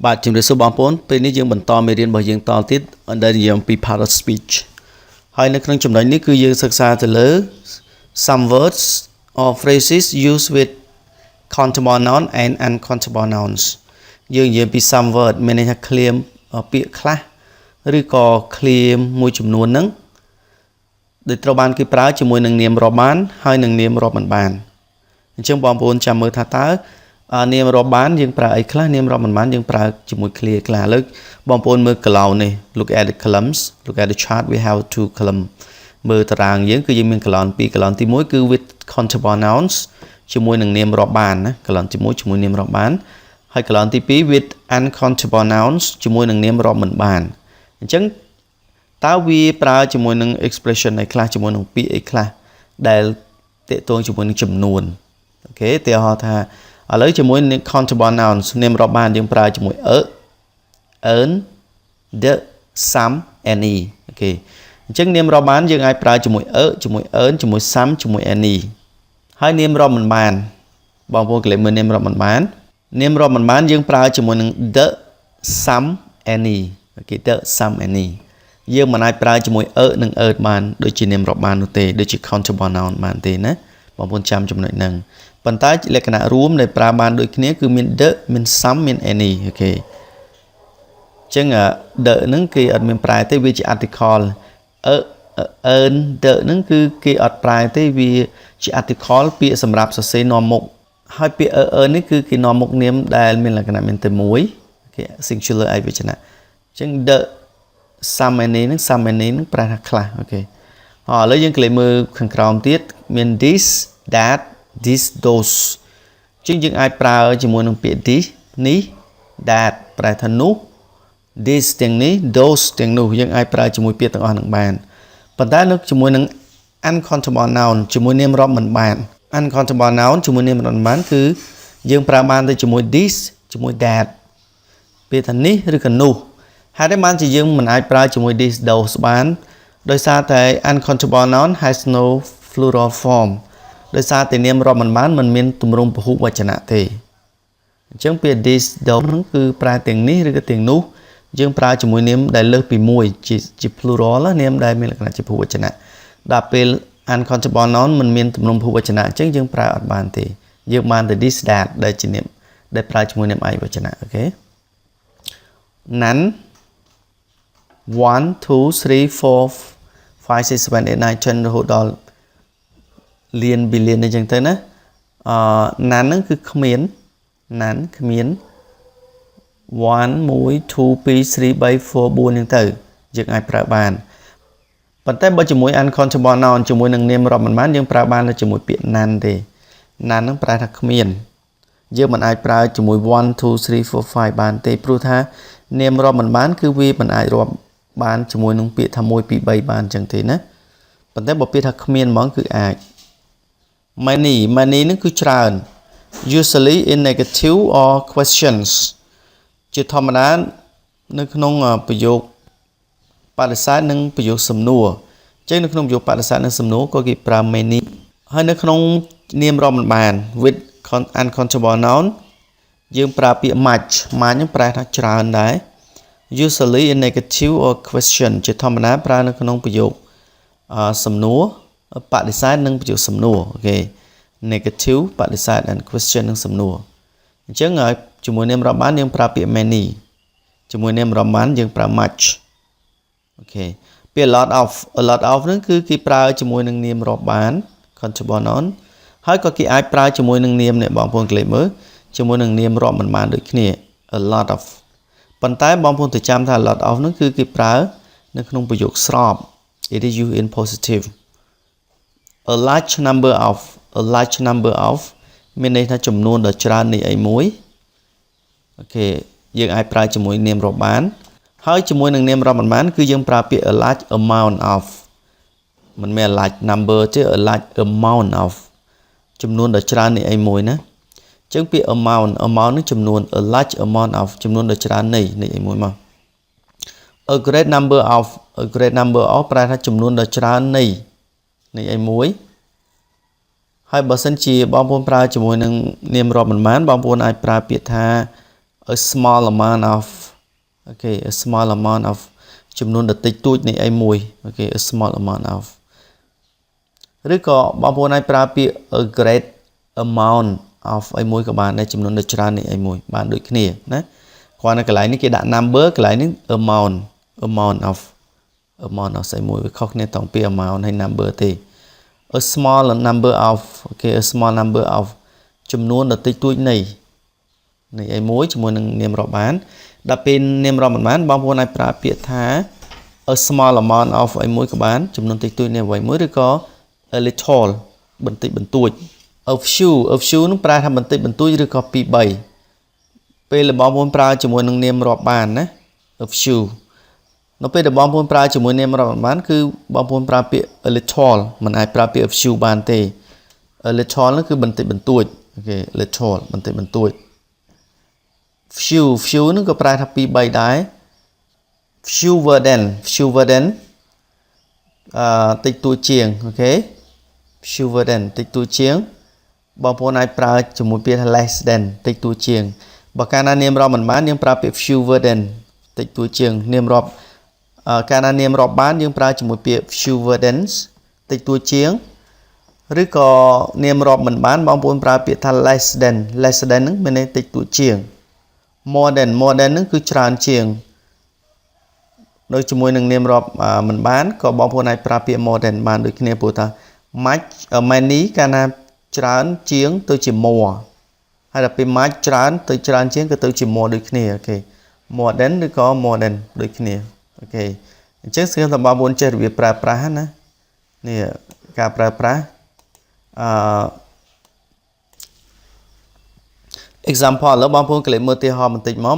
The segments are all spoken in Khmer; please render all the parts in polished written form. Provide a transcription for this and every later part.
បាទជំរាបសួរបងប្អូនពេលនេះយើងបន្តមេរៀនរបស់យើងតទៀតដែលនិយាយអំពី part of speech ហើយនៅក្នុងចំណុចនេះគឺយើងសិក្សាទៅលើ some words or phrases used with countable noun and uncountable nouns យើងនិយាយពី some word មានន័យថាឃ្លាពាក្យខ្លះឬក៏ឃ្លាមួយចំនួនហ្នឹងដែលត្រូវបានគេប្រើជាមួយនឹងនាមរាប់បានហើយនឹងនាមរាប់មិនបានអញ្ចឹងបងប្អូនចាំមើលថាតើនាមរាប់បានយើងប្រើអីខ្លះនាមរាប់មិនបានយើងប្រើជាមួយឃ្លាខ្លះឥឡូវបងប្អូនមើលកន្លងនេះ look at the columns look at the chart we have two column មើលតារាងយើងគឺយើងមានកន្លងពីរកន្លងទី1គឺ with countable nouns ជាមួយនឹងនាមរាប់បានណាកន្លងទី1ជាមួយនាមរាប់បានហើយកន្លងទី2 with uncountable nouns ជាមួយនឹងនាមរាប់មិនបានអញ្ចឹងតើវាប្រើជាមួយនឹង expression អីខ្លះជាមួយនឹងពាក្យអីខ្លះដែលទាក់ទងជាមួយនឹងចំនួនអូខេឧទាហរណ៍ថាឥឡូវជាមួយនឹង countable nouns នាមរាប់បានយើងប្រើជាមួយ earn the some any អូខេអញ្ចឹងនាមរាប់បានយើងអាចប្រើជាមួយ ជាមួយ earn ជាមួយ some ជាមួយ any ហើយនាមរាប់មិនបានបងប្អូនកន្លែងមើលនាមរាប់មិនបាននាមរាប់មិនបានយើងប្រើជាមួយនឹង the some any អូខេ the some any យើងមិនអាចប្រើជាមួយ និង បានដូចជានាមរាប់បាននោះទេដូចជា countable noun បានទេណាបងប្អូនចាំចំណុចហ្នឹងប៉ុន្តែលក្ខណៈរួមដែលប្រើបានដូចគ្នាគឺមាន the មាន some មាន any អូខេអញ្ចឹង the ហ្នឹងគេអត់មានប្រែទេវាជា article earn the ហ្នឹងគឺគេអត់ប្រែទេវាជា article ពាក្យសម្រាប់សរសេរនាំមុខហើយពាក្យ earn នេះគឺគេនាំមុខនាមដែលមានលក្ខណៈមានតែមួយអូខេ singular ឯកវចនៈអញ្ចឹង the some any ហ្នឹង some any ហ្នឹងប្រែថាខ្លះអូខេឥឡូវយើងក្លែងមើលខាងក្រោមទៀតមាន this that this those ជាងយើងអាចប្រើជាមួយនឹងពាក្យ this នេះ that ប្រែថានោះ this ទាំងនេះ those ទាំងនោះយើងអាចប្រើជាមួយពាក្យទាំងអស់នឹងបានប៉ុន្តែនៅជាមួយនឹង uncountable noun ជាមួយនាមរាប់មិនបាន uncountable noun ជាមួយនាមរាប់មិនបានគឺយើងប្រើបានទៅជាមួយ this ជាមួយ that ពាក្យថានេះឬក៏នោះហើយតែបានជាយើងមិនអាចប្រើជាមួយ this those បានដោយសារតែ uncountable noun has no plural formដោយសារតែនាមរាប់មិនបានมันមានទម្រង់ពហុវចនៈទេអញ្ចឹងពាក្យ this those ហ្នឹងគឺប្រើទាំងនេះឬក៏ទាំងនោះយើងប្រើជាមួយនាមដែលលើសពីមួយជា plural នាមដែលមានលក្ខណៈជាពហុវចនៈដល់ពេល uncountable noun มันមានទម្រង់ពហុវចនៈអញ្ចឹងយើងប្រើអត់បានទេយើងបានតែ this that ដែលជានាមដែលប្រើជាមួយនាមឯកវចនៈអូខេ none 1 2 3 4 5 6 7 8 9 10រហូតដល់លានប៊ីលានអញ្ចឹងទៅណាណានហ្នឹងគឺគ្មានណានគ្មាន1 1 2 2 3 3 4 4អញ្ចឹងទៅយើងអាចប្រើបានប៉ុន្តែបើជាមួយ uncountable noun ជាមួយនឹងនាមរាប់មិនបានយើងប្រើបានតែជាមួយពាក្យណានទេណានហ្នឹងប្រែថាគ្មានយើងមិនអាចប្រើជាមួយ1 2 3 4 5បានទេព្រោះថានាមរាប់មិនបានគឺវាមិនអាចរាប់បានជាមួយនឹងពាក្យថា1 2 3បានអញ្ចឹងទេណាប៉ុន្តែបើពាក្យថាគ្មានហ្មងគឺអាច many ហ្នឹងគឺច្រើន usually in negative or questions ជាធម្មតានៅក្នុងប្រយោគបដិសេធនិងប្រយោគសំណួរអញ្ចឹងនៅក្នុងប្រយោគបដិសេធនិងសំណួរក៏គេប្រើ many ហើយនៅក្នុងនាមរាប់មិនបាន with uncountable noun យើងប្រើពាក្យ much ហ្នឹងប្រែថាច្រើនដែរ usually in negative or question ជាធម្មតាប្រើនៅក្នុងប្រយោគសំណួរបដិសេធនិងប្រយោគសំណួរអូខេ negative បដិសេធ and question និងសំណួរអញ្ចឹងជាមួយនាមរាប់បានយើងប្រើពាក្យ many ជាមួយនាមរាប់បានយើងប្រើ much អូខេពាក្យ a lot of ហ្នឹងគឺគេប្រើជាមួយនឹងនាមរាប់បាន countable noun ហើយក៏គេអាចប្រើជាមួយនឹងនាមនេះបងប្អូនកលេចមើលជាមួយនឹងនាមរាប់មិនបានដូចគ្នា a lot of ប៉ុន្តែបងប្អូនទៅចាំថា a lot of ហ្នឹងគឺគេប្រើនៅក្នុងប្រយោគស្រប it is used in positive a large number of មានន័យថាចំនួនដ៏ច្រើននៃអីមួយអូខេយើងអាចប្រើជាមួយនាមរាប់បានហើយជាមួយនឹងនាមរាប់មិនបានគឺយើងប្រើពាក្យ a large amount of មិនមែន a large number ទេ a large amount of ចំនួនដ៏ច្រើននៃអីមួយណាអញ្ចឹងពាក្យ amount នឹងចំនួន a large amount of ចំនួនដ៏ច្រើននៃអីមួយមក a great number of ប្រែថាចំនួនដ៏ច្រើននៃអីមួយហើយបើសិនជាបងប្អូនប្រើជាមួយនឹងនាមរាប់មិនបានបងប្អូនអាចប្រើពាក្យថា a small amount of okay a small amount of ចំនួនដ៏តិចតួចនៃអីមួយ okay a small amount of ឬក៏បងប្អូនអាចប្រើពាក្យ a great amount of អីមួយក៏បានដែរចំនួនដ៏ច្រើននៃអីមួយបានដូចគ្នាណាគ្រាន់តែកន្លែងនេះគេដាក់ number កន្លែងនេះ amount of ស្អីមួយវាខុសគ្នាតង់ពី amount ហើយ number ទេ a small number of okay a small number of ចំនួនដ៏តិចតួចនៃអីមួយជាមួយនឹងនាមរាប់បានដល់ពេលនាមរាប់មិនបានបងប្អូនអាចប្រើពាក្យថា a small amount of អីមួយក៏បានចំនួនតិចតួចនៃអ្វីមួយឬក៏ a little បន្តិចបន្តួច a few នោះប្រើថាបន្តិចបន្តួចឬក៏2 3ពេលបងប្អូនប្រើជាមួយនឹងនាមរាប់បានណា a few នៅពេលដែលបងប្អូនប្រើជាមួយនាមរាប់បានគឺបងប្អូនប្រើពាក្យ a little មិនអាចប្រើពាក្យ a few បានទេ a little នោះគឺបន្តិចបន្តួចអូខេ little បន្តិចបន្តួច few នោះក៏ប្រែថា2 3ដែរ fewer than តិចតួចជាងអូខេ fewer than តិចតួចជាងបងប្អូនអាចប្រើជាមួយពាក្យថា less than តិចតួចជាងបើកាលណានាមរាប់មិនបានយើងប្រើពាក្យ fewer than តិចតួចជាងនាមរាប់កាលណានាមរាប់បានយើងប្រើជាមួយពាក្យ fewer than តិចតួចជាងឬក៏នាមរាប់មិនបានបងប្អូនប្រើពាក្យថា less than ហ្នឹងមានន័យតិចតួចជាង more than ហ្នឹងគឺច្រើនជាងនៅជាមួយនឹងនាមរាប់មិនបានក៏បងប្អូនអាចប្រើពាក្យ more than បានដូចគ្នាព្រោះថា much many កាលណាច្រើនជាងទៅជា more ហើយដល់ពេល much ច្រើនទៅច្រើនជាងក៏ទៅជា more ដូចគ្នាអូខេ more than ឬក៏ more than ដូចគ្នាអូខេអញ្ចឹងស្គាល់ថាបងប្អូនចេះរបៀបប្រើប្រាស់ណានេះការប្រើប្រាស់example ឥឡូវបងប្អូនកលេចមើលឧទាហរណ៍បន្តិចមក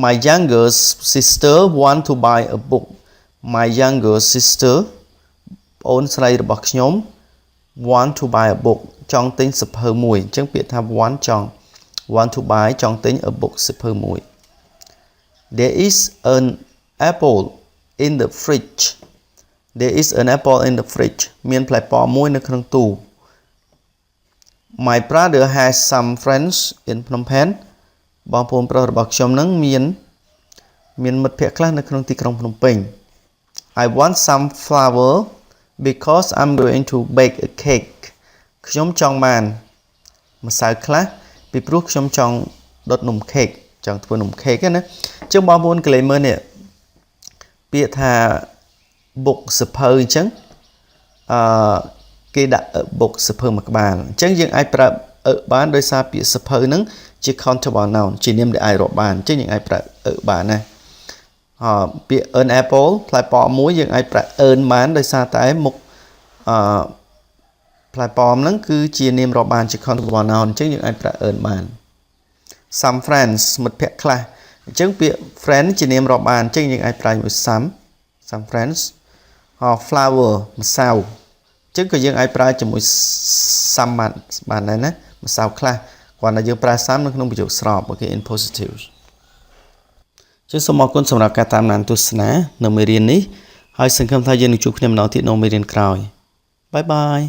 my younger sister want to buy a book my younger sister ប្អូនស្រីរបស់ខ្ញុំ want to buy a book ចង់ទិញសៀវភៅមួយអញ្ចឹងពាក្យថា want to buy ចង់ទិញ a book សៀវភៅមួយ there is an apple in the fridge មានផ្លែប៉ោមមួយនៅក្នុងទូ My brother has some friends in Phnom Penh បងប្អូនប្រុសរបស់ខ្ញុំនឹងមានមិត្តភក្តិខ្លះនៅក្នុងទីក្រុងភ្នំពេញ I want some flour because I'm going to bake a cake ខ្ញុំចង់បានម្សៅខ្លះពីព្រោះខ្ញុំចង់ដុតនំខេកចង់ធ្វើនំខេកណាអញ្ចឹងបងប្អូនកលេចមើលនេះពាក្យថា book សៀវភៅអញ្ចឹងគេដាក់ book សៀវភៅមួយក្បាលអញ្ចឹងយើងអាចប្រើបានដោយសារពាក្យសៀវភៅហ្នឹងជា countable noun ជានាមដែលអាចរាប់បានអញ្ចឹងយើងអាចប្រើបានណាពាក្យ an apple ផ្លែប៉ោមមួយយើងអាចប្រើ earn បានដោយសារតែមុខផ្លែប៉ោមហ្នឹងគឺជានាមរាប់បានជា countable noun អញ្ចឹងយើងអាចប្រើ earn បាន some friends មិត្តភក្តិខ្លះអញ្ចឹងពាក្យ friend ជានាមរាប់បានអញ្ចឹងយើងអាចប្រើជាមួយ some friends flower ម្សៅអញ្ចឹងក៏យើងអាចប្រើជាមួយ some បានដែរណាម្សៅខ្លះគ្រាន់តែយើងប្រើ some នៅក្នុងប្រយោគស្របអូខេ in positive ចឹងសូមអរគុណសម្រាប់ការតាមដានទស្សនានៅមេរៀននេះហើយសង្ឃឹមថាយើងនឹងជួបគ្នាម្ដងទៀតនៅមេរៀនក្រោយបាយបាយ